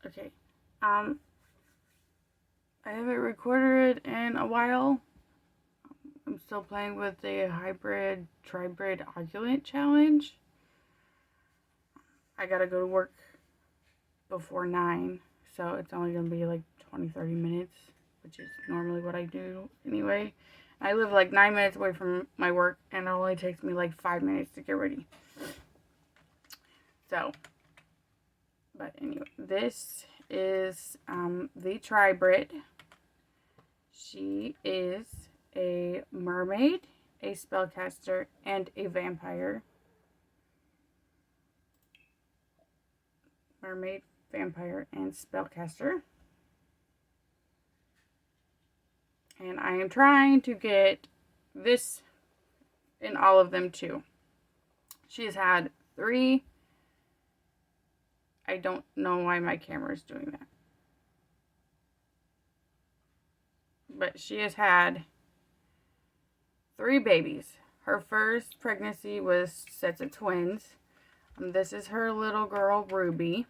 Okay. I haven't recorded it in a while. I'm still playing with the hybrid Tribride Occult challenge. I gotta go to work before 9, so it's only gonna be like 20-30 minutes, which is normally what I do anyway. I live like 9 minutes away from my work, and it only takes me like 5 minutes to get ready. So, but anyway, this is the Tribrid. She is a mermaid, a spellcaster, and a vampire. Mermaid, vampire, and spellcaster. And I am trying to get this in all of them too. She has had 3. I don't know why my camera is doing that. But she has had 3 babies. Her first pregnancy was sets of twins. This is her little girl, Ruby.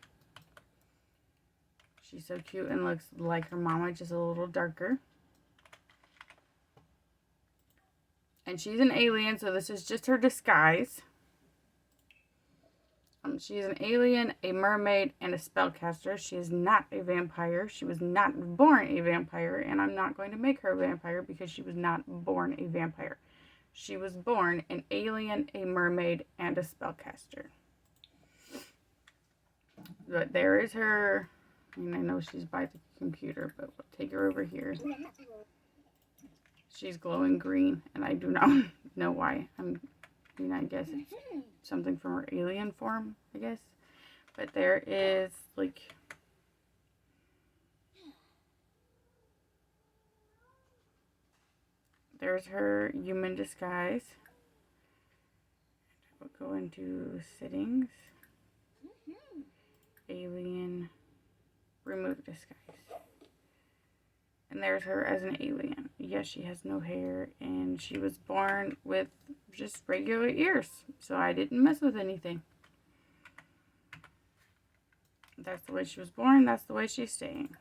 She's so cute and looks like her mama, just a little darker. And she's an alien, so this is just her disguise. She's an alien, a mermaid, and a spellcaster. She is not a vampire. She was not born a vampire, and I'm not going to make her a vampire because she was not born a vampire. She was born an alien, a mermaid, and a spellcaster. But there is her. I mean, I know she's by the computer, but we'll take her over here. She's glowing green, and I do not know why. I guess it's something from her alien form, I guess. But there is, like, there's her human disguise. We'll go into settings. Alien, remove disguise. And there's her as an alien. Yes, she has no hair, and she was born with just regular ears, so I didn't mess with anything. That's the way she was born, that's the way she's staying.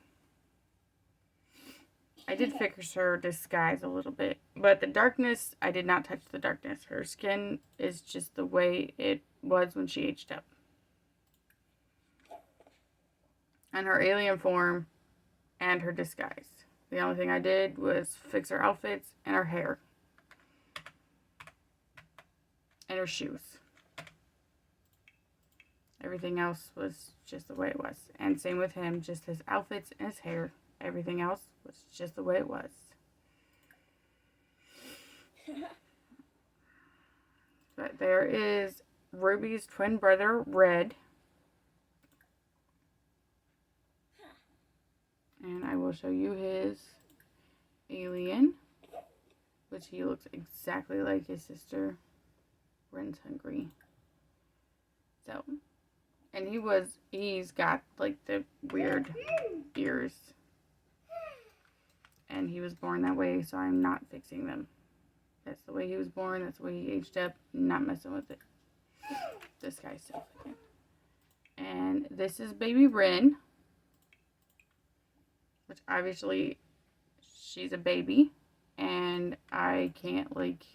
I did fix her disguise a little bit, but the darkness, I did not touch the darkness. Her skin is just the way it was when she aged up. And her alien form and her disguise. The only thing I did was fix her outfits and her hair. And her shoes. Everything else was just the way it was. And same with him, just his outfits and his hair. Everything else was just the way it was. But there is Ruby's twin brother, Red. And I will show you his alien, which he looks exactly like his sister. Ren's hungry. So, and he's got like the weird ears. And he was born that way, so I'm not fixing them. That's the way he was born, that's the way he aged up, not messing with it. This guy's still fixing. And this is baby Ren. Which obviously she's a baby, and I can't like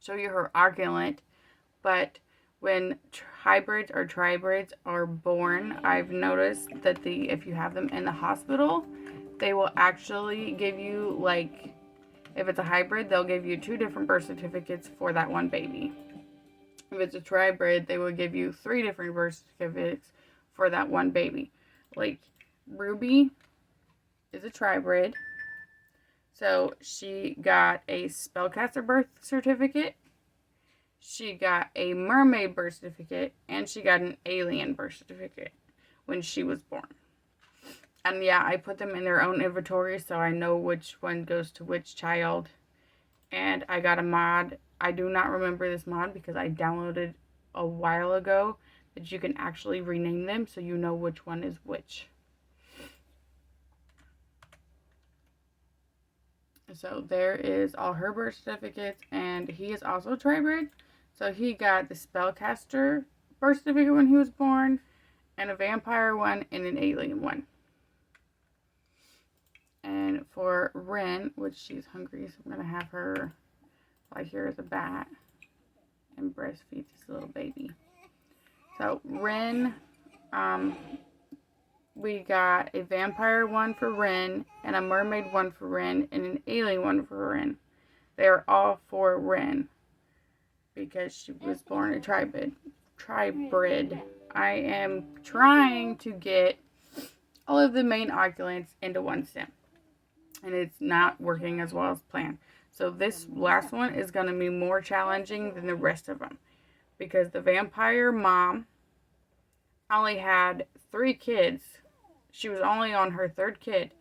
show you her argument, but when hybrids or tribrids are born, I've noticed that if you have them in the hospital, they will actually give you, like, if it's a hybrid, they'll give you 2 different birth certificates for that one baby. If it's a tribrid, they will give you 3 different birth certificates for that one baby. Like, Ruby is a tribrid. So she got a spellcaster birth certificate. She got a mermaid birth certificate. And she got an alien birth certificate when she was born. And yeah, I put them in their own inventory so I know which one goes to which child. And I got a mod. I do not remember this mod because I downloaded a while ago that you can actually rename them so you know which one is which. So there is all her birth certificates, and he is also Tribrid. So he got the Spellcaster birth certificate when he was born, and a vampire one, and an alien one. And for Ren, which she's hungry, so I'm going to have her lie here as a bat and breastfeed this little baby. So Ren, we got a vampire one for Ren, and a mermaid one for Ren, and an alien one for Ren. They are all for Ren because she was born a Tribrid. I am trying to get all of the main occupants into one sim, and it's not working as well as planned. So this last one is going to be more challenging than the rest of them, because the vampire mom only had 3 kids. She was only on her 3rd kid.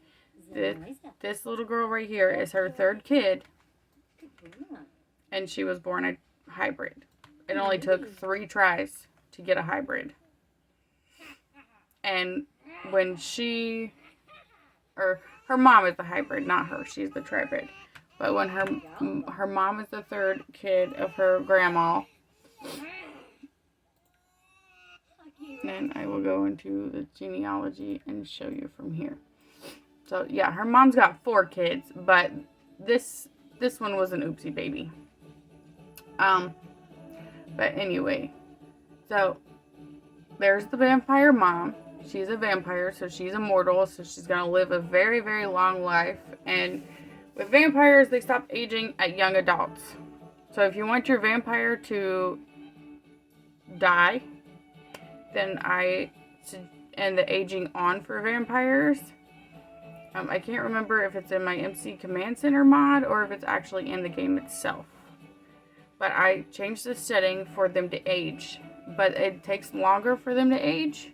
This little girl right here is her 3rd kid, and she was born a hybrid. It only took 3 tries to get a hybrid. And when her mom is the hybrid, not her. She's the Tribrid. But when her mom is the 3rd kid of her grandma, then I will go into the genealogy and show you from here. So yeah, her mom's got 4 kids, but this one was an oopsie baby. But anyway, so there's the vampire mom. She's a vampire, so she's immortal, so she's going to live a very, very long life. And with vampires, they stop aging at young adults. So if you want your vampire to die, then and the aging on for vampires, I can't remember if it's in my MC Command Center mod or if it's actually in the game itself. But I changed the setting for them to age. But it takes longer for them to age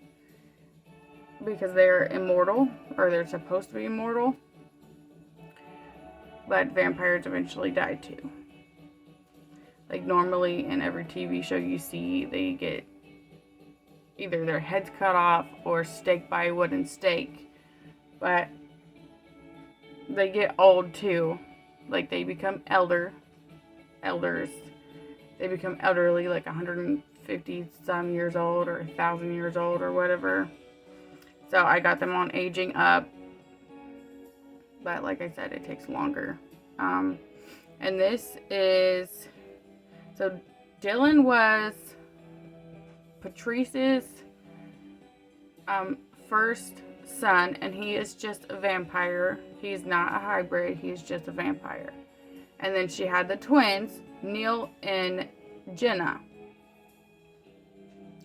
because they're immortal, or they're supposed to be immortal. But vampires eventually die too. Like normally in every TV show you see, they get either their heads cut off or staked by a wooden stake. But they get old too. Like they become elders. They become elderly, like 150 some years old or 1,000 years old or whatever. So I got them on aging up. But like I said, it takes longer. And this is... So Dylan was Patrice's first son, and he is just a vampire. He's not a hybrid, he's just a vampire. And then she had the twins, Neil and Jenna.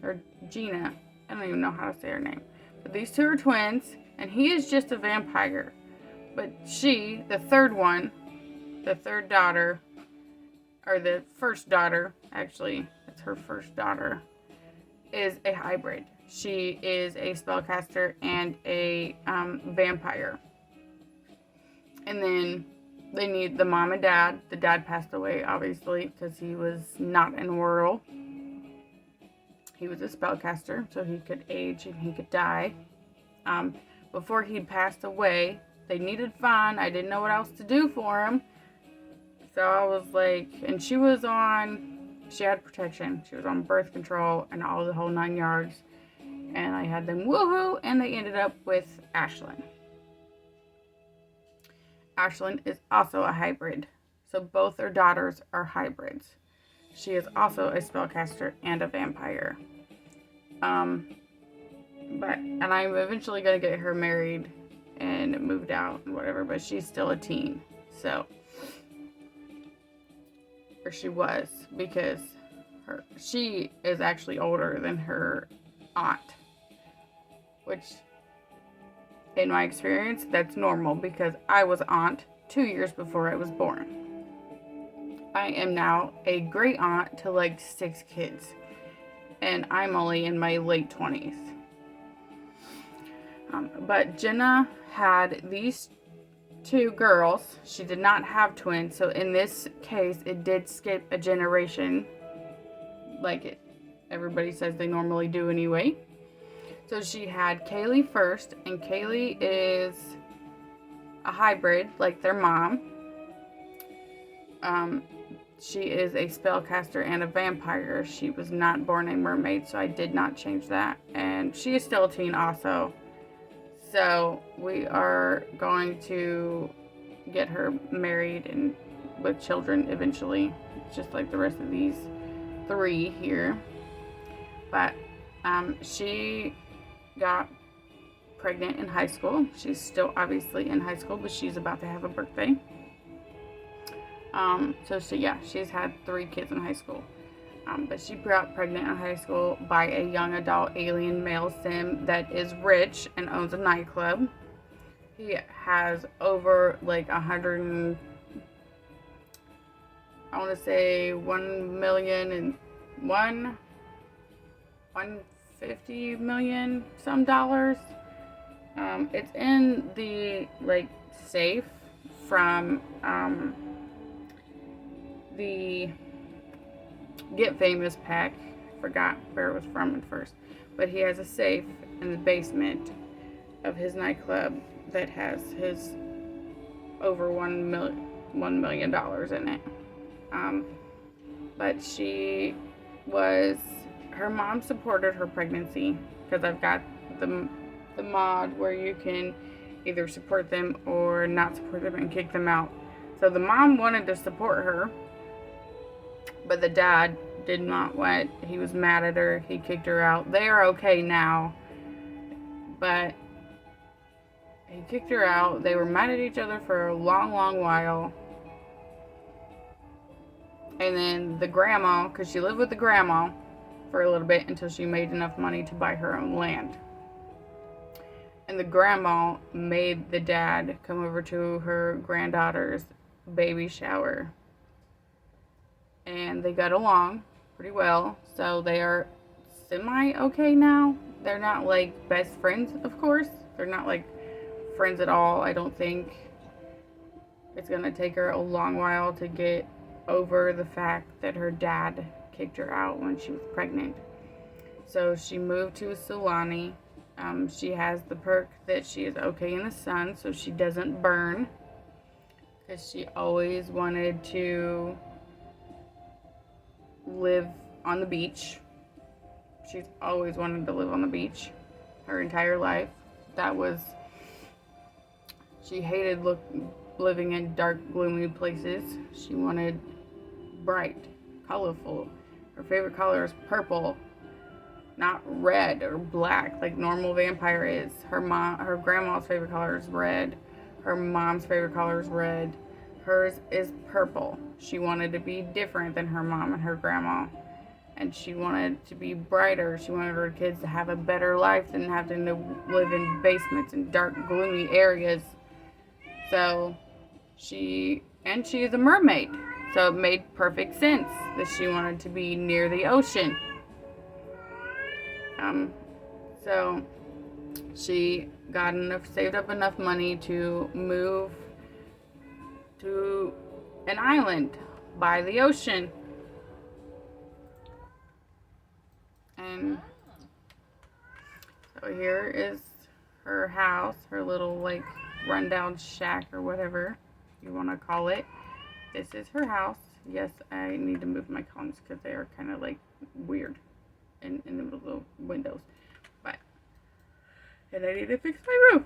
Or Gina. I don't even know how to say her name. But these 2 are twins, and he is just a vampire. But she, the 3rd one, the 3rd daughter, or the first daughter, actually, it's her first daughter, is a hybrid. She is a spellcaster and a vampire. And then they need the mom and dad. The dad passed away, obviously, because he was not immortal. He was a spellcaster, so he could age and he could die. Before he passed away, they needed fun. I didn't know what else to do for him. So I was like, and she had protection. She was on birth control and all the whole 9 yards. And I had them woohoo, and they ended up with Ashlyn. Ashlyn is also a hybrid. So both their daughters are hybrids. She is also a spellcaster and a vampire. And I'm eventually going to get her married and moved out and whatever, but she's still a teen. So, or she was, because she is actually older than her aunt. Which, in my experience, that's normal because I was aunt 2 years before I was born. I am now a great aunt to like 6 kids. And I'm only in my late 20s. But Jenna had these 2 girls. She did not have twins. So in this case, it did skip a generation. Like everybody says they normally do anyway. So she had Kaylee first. And Kaylee is a hybrid like their mom. she is a spellcaster and a vampire. She was not born a mermaid, so I did not change that. And she is still a teen also. So we are going to get her married and with children eventually, just like the rest of these 3 here. But she got pregnant in high school. She's still obviously in high school, but she's about to have a birthday. So she's had 3 kids in high school. But she got pregnant in high school by a young adult alien male sim that is rich and owns a nightclub. He has over like 100 I want to say 150 million some dollars. It's in the like safe from the Get Famous pack. Forgot where it was from at first, but he has a safe in the basement of his nightclub that has his over $1 million in it. But her mom supported her pregnancy, because I've got the mod where you can either support them or not support them and kick them out. So the mom wanted to support her, but the dad did not want. He was mad at her. He kicked her out. They are okay now, but he kicked her out. They were mad at each other for a long, long while. And then the grandma, because she lived with the grandma for a little bit until she made enough money to buy her own land. And the grandma made the dad come over to her granddaughter's baby shower. And they got along pretty well. So they are semi-okay now. They're not like best friends, of course. They're not like friends at all, I don't think. It's going to take her a long while to get over the fact that her dad kicked her out when she was pregnant. So she moved to Sulani. She has the perk that she is okay in the sun, so she doesn't burn, because she always wanted to live on the beach. She's always wanted to live on the beach her entire life. She hated living in dark, gloomy places. She wanted bright, colorful. Her favorite color is purple, not red or black like normal vampire is. Her grandma's favorite color is red. Her mom's favorite color is red. Hers is purple. She wanted to be different than her mom and her grandma. And she wanted to be brighter. She wanted her kids to have a better life than having to live in basements and dark, gloomy areas. So she is a mermaid. So it made perfect sense that she wanted to be near the ocean. So she saved up enough money to move to an island by the ocean. And so here is her house, her little like rundown shack or whatever you want to call it. This is her house. Yes, I need to move my columns because they are kind of like weird in the middle of the windows. And I need to fix my roof.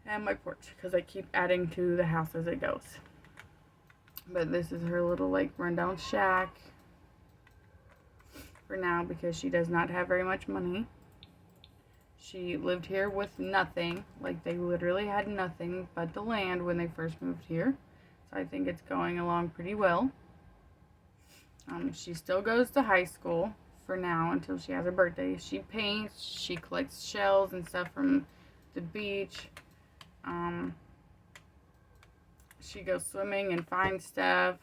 And my porch, because I keep adding to the house as it goes. But this is her little like rundown shack for now, because she does not have very much money. She lived here with nothing. Like, they literally had nothing but the land when they first moved here. So I think it's going along pretty well. She still goes to high school for now until she has her birthday. She paints. She collects shells and stuff from the beach. She goes swimming and finds stuff.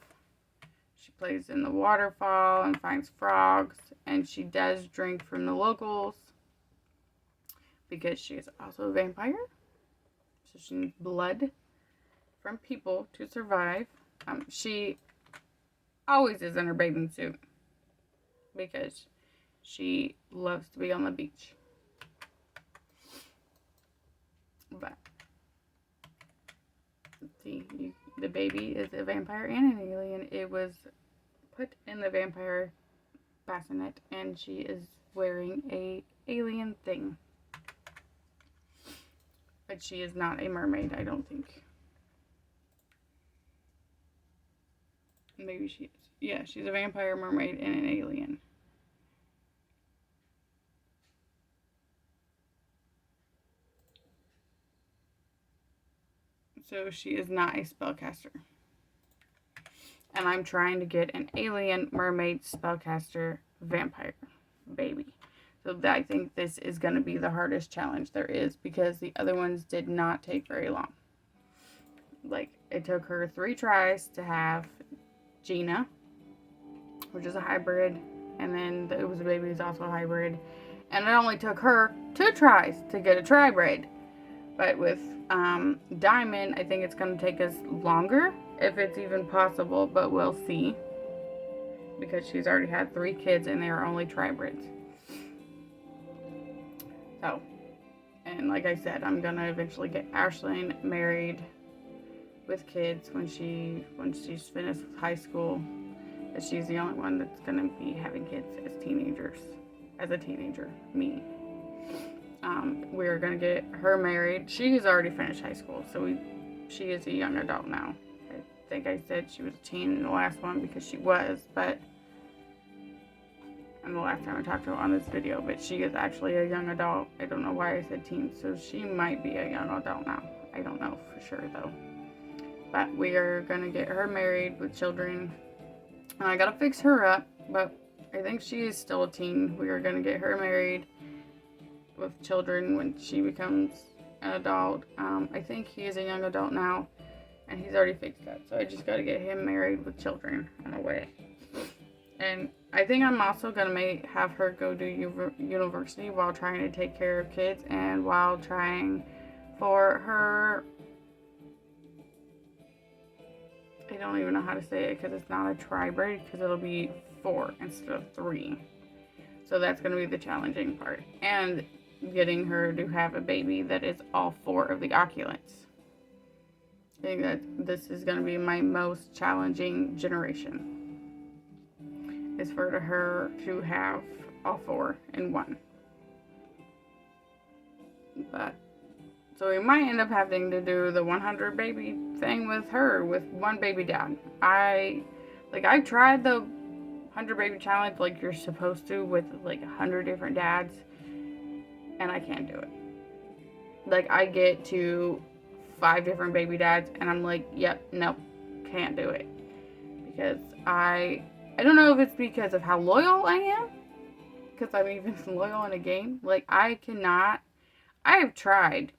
She plays in the waterfall and finds frogs. And she does drink from the locals, because she is also a vampire. So she needs blood from people to survive. She always is in her bathing suit, because she loves to be on the beach. But let's see, the baby is a vampire and an alien. It was put in the vampire bassinet, and she is wearing a alien thing. But she is not a mermaid, I don't think. Maybe she is. Yeah, she's a vampire, mermaid, and an alien. So she is not a spellcaster. And I'm trying to get an alien, mermaid, spellcaster, vampire baby. So I think this is going to be the hardest challenge there is, because the other ones did not take very long. Like, it took her 3 tries to have Gina, which is a hybrid, and then It Was a Baby is also a hybrid. And it only took her 2 tries to get a Tribrid. But with Diamond, I think it's going to take us longer, if it's even possible, but we'll see. Because she's already had 3 kids, and they are only Tribrids. So, and like I said, I'm going to eventually get Ashlyn married with kids when she's finished with high school. But she's the only one that's going to be having kids as teenagers. As a teenager, me. We're going to get her married. She's already finished high school, so she is a young adult now. I think I said she was a teen in the last one, because she was, but and the last time I talked to her on this video, but she is actually a young adult. I don't know why I said teen, so she might be a young adult now. I don't know for sure, though. But we are going to get her married with children. And I got to fix her up, but I think she is still a teen. We are going to get her married with children when she becomes an adult. I think he is a young adult now, and he's already fixed that. So I just got to get him married with children on the way. And I think I'm also going to have her go to university while trying to take care of kids, and while trying for her, I don't even know how to say it, because it's not a Tribrid, because it'll be 4 instead of 3. So that's going to be the challenging part. And getting her to have a baby that is all 4 of the Occulents. I think that this is going to be my most challenging generation. Is for her to have all 4 in one. But, so we might end up having to do the 100 baby thing with her, with one baby dad. I've tried the 100 baby challenge like you're supposed to, with like 100 different dads, and I can't do it. Like, I get to 5 different baby dads, and I'm like, yep, nope, can't do it. Because I don't know if it's because of how loyal I am, because I'm even loyal in a game. Like, I have tried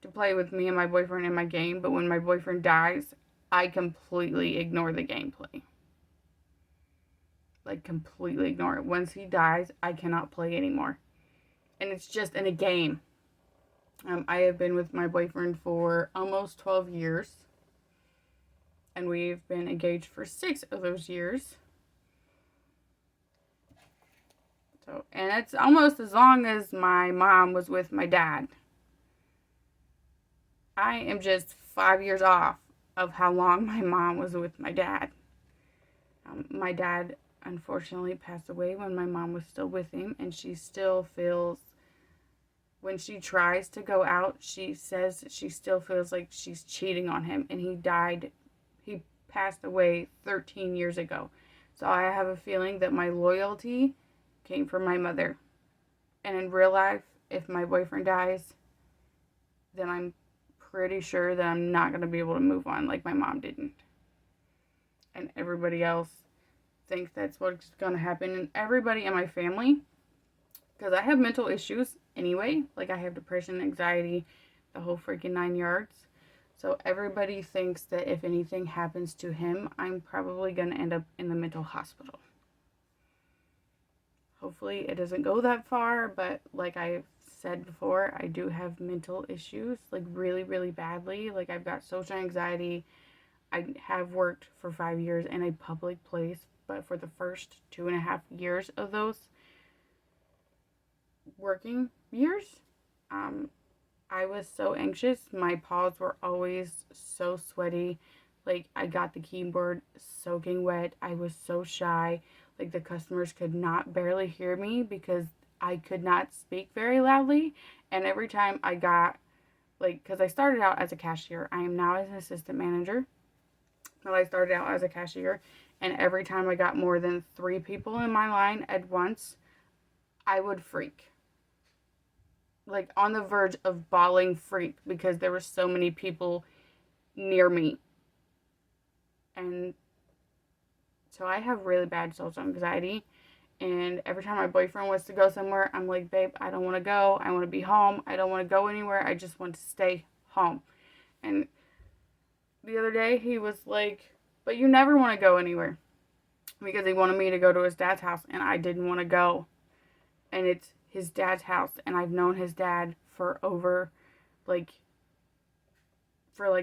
to play with me and my boyfriend in my game, but when my boyfriend dies, I completely ignore the gameplay. Like, completely ignore it. Once he dies, I cannot play anymore. And it's just in a game. I have been with my boyfriend for almost 12 years. And we've been engaged for 6 of those years. So, and it's almost as long as my mom was with my dad. I am just 5 years off of how long my mom was with my dad. My dad unfortunately passed away when my mom was still with him, and she still feels, when she tries to go out, she says she still feels like she's cheating on him, and he passed away 13 years ago. So I have a feeling that my loyalty came from my mother. And in real life, if my boyfriend dies, then I'm pretty sure that I'm not going to be able to move on like my mom didn't. And everybody else thinks that's what's going to happen. And everybody in my family, because I have mental issues anyway. Like, I have depression, anxiety, the whole freaking 9 yards. So everybody thinks that if anything happens to him, I'm probably going to end up in the mental hospital. Hopefully it doesn't go that far, but like I've said before, I do have mental issues, like really, really badly. Like, I've got social anxiety. I have worked for 5 years in a public place, but for the first 2.5 years of those working years, I was so anxious. My paws were always so sweaty. Like, I got the keyboard soaking wet. I was so shy. Like, the customers could not barely hear me because I could not speak very loudly. And every time I got, like, because I started out as a cashier. I am now as an assistant manager. But I started out as a cashier. And every time I got more than 3 people in my line at once, I would freak. Like, on the verge of bawling freak because there were so many people near me. And so I have really bad social anxiety. And every time my boyfriend wants to go somewhere, I'm like, babe, I don't want to go. I want to be home. I don't want to go anywhere. I just want to stay home. And the other day, he was like, but you never want to go anywhere. Because he wanted me to go to his dad's house, and I didn't want to go. And it's his dad's house, and I've known his dad for over, like,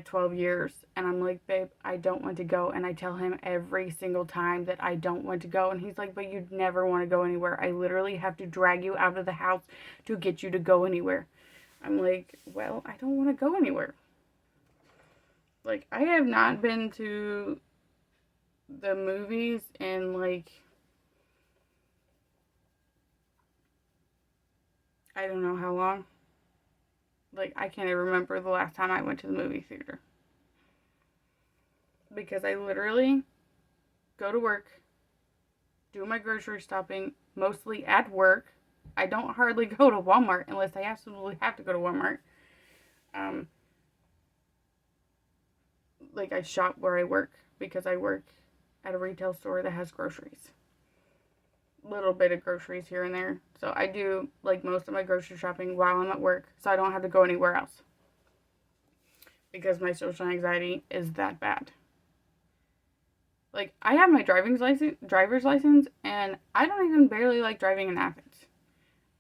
12 years. And I'm like, babe, I don't want to go. And I tell him every single time that I don't want to go. And he's like, but you'd never want to go anywhere. I literally have to drag you out of the house to get you to go anywhere. I'm like, well, I don't want to go anywhere. Like, I have not been to the movies in, like, I don't know how long. Like, I can't even remember the last time I went to the movie theater. Because I literally go to work, do my grocery shopping, mostly at work. I don't hardly go to Walmart unless I absolutely have to go to Walmart. Like, I shop where I work because I work at a retail store that has groceries. Little bit of groceries here and there. So I do, like, most of my grocery shopping while I'm at work, so I don't have to go anywhere else. Because my social anxiety is that bad. Like, I have my driver's license, and I don't even barely like driving in Athens.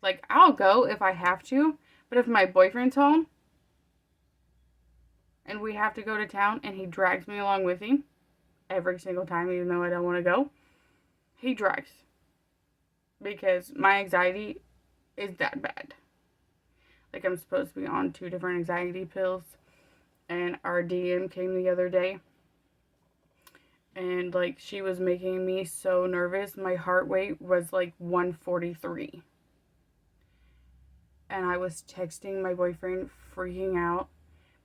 Like, I'll go if I have to, but if my boyfriend's home, and we have to go to town, and he drags me along with him, every single time, even though I don't want to go, he drives. Because my anxiety is that bad. Like, I'm supposed to be on 2 different anxiety pills, and our DM came the other day. And, like, she was making me so nervous. My heart rate was, like, 143. And I was texting my boyfriend, freaking out.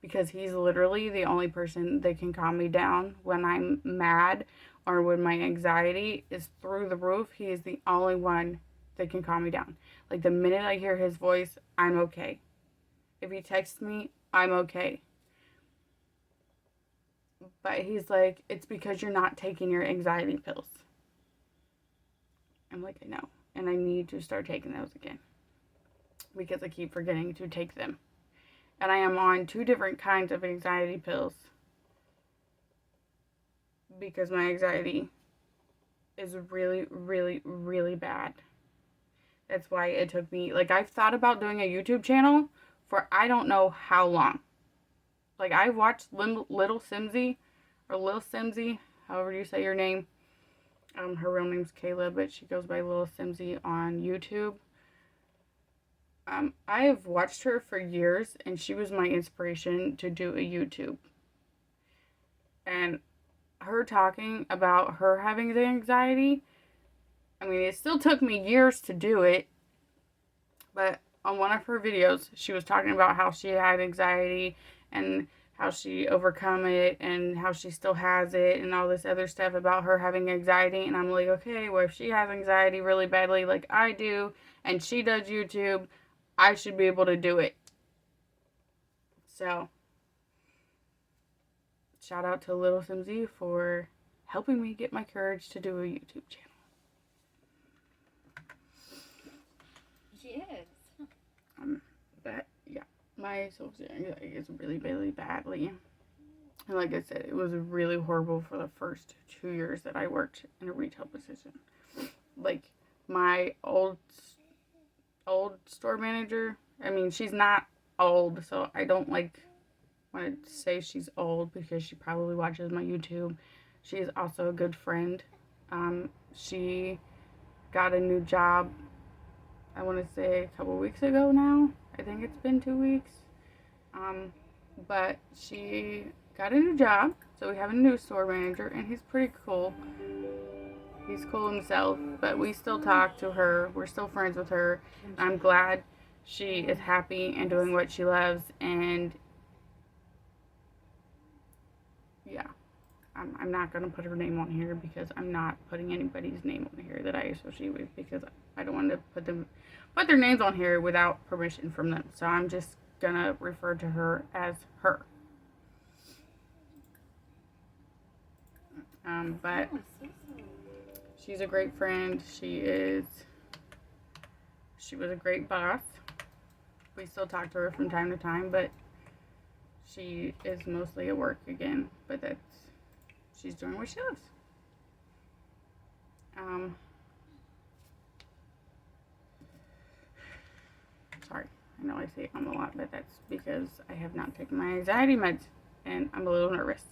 Because he's literally the only person that can calm me down when I'm mad or when my anxiety is through the roof. He is the only one that can calm me down. Like, the minute I hear his voice, I'm okay. If he texts me, I'm okay. But he's like, it's because you're not taking your anxiety pills. I'm like, I know. And I need to start taking those again. Because I keep forgetting to take them. And I am on 2 different kinds of anxiety pills. Because my anxiety is really, really, really bad. That's why it took me, like, I've thought about doing a YouTube channel for I don't know how long. Like, I watched Little Simsy, however you say your name. Her real name's Kayla, but she goes by Little Simsy on YouTube. I have watched her for years, and she was my inspiration to do a YouTube. And her talking about her having the anxiety, I mean, it still took me years to do it, but on one of her videos, she was talking about how she had anxiety and how she overcome it and how she still has it and all this other stuff about her having anxiety. And I'm like, okay, well, if she has anxiety really badly like I do and she does YouTube, I should be able to do it. So, shout out to Little Simsy for helping me get my courage to do a YouTube channel. Yes. But yeah, my social anxiety is really, really badly. And like I said, it was really horrible for the first 2 years that I worked in a retail position. Like, my old store manager, I mean, she's not old, so I don't want to say she's old because she probably watches my YouTube. She's also a good friend. She got a new job, I want to say a couple weeks ago now. I think it's been 2 weeks. But she got a new job, so we have a new store manager, and he's pretty cool. He's cool himself, but we still talk to her. We're still friends with her. I'm glad she is happy and doing what she loves, and yeah. I'm not going to put her name on here because I'm not putting anybody's name on here that I associate with, because I don't want to put their names on here without permission from them. So I'm just going to refer to her as her. But she's a great friend. She was a great boss. We still talk to her from time to time, but she is mostly at work again. But she's doing what she loves. Sorry, I know I say a lot, but that's because I have not taken my anxiety meds, and I'm a little nervous.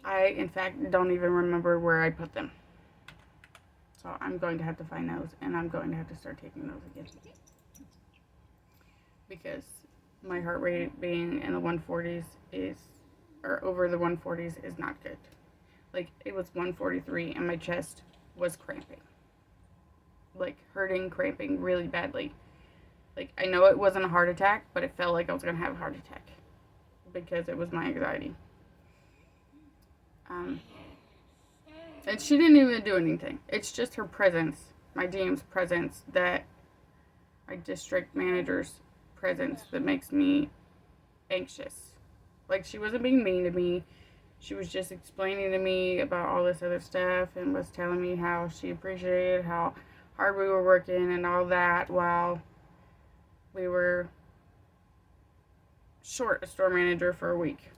I, in fact, don't even remember where I put them. So I'm going to have to find those, and I'm going to have to start taking those again. Because my heart rate being in the 140s or over the 140s is not good. Like, it was 143, and my chest was cramping. Like, hurting, cramping really badly. Like, I know it wasn't a heart attack, but it felt like I was going to have a heart attack. Because it was my anxiety. And she didn't even do anything. It's just her presence, my DM's presence, my district manager's presence, that makes me anxious. Like, she wasn't being mean to me. She was just explaining to me about all this other stuff and was telling me how she appreciated how hard we were working and all that, while we were short a store manager for a week.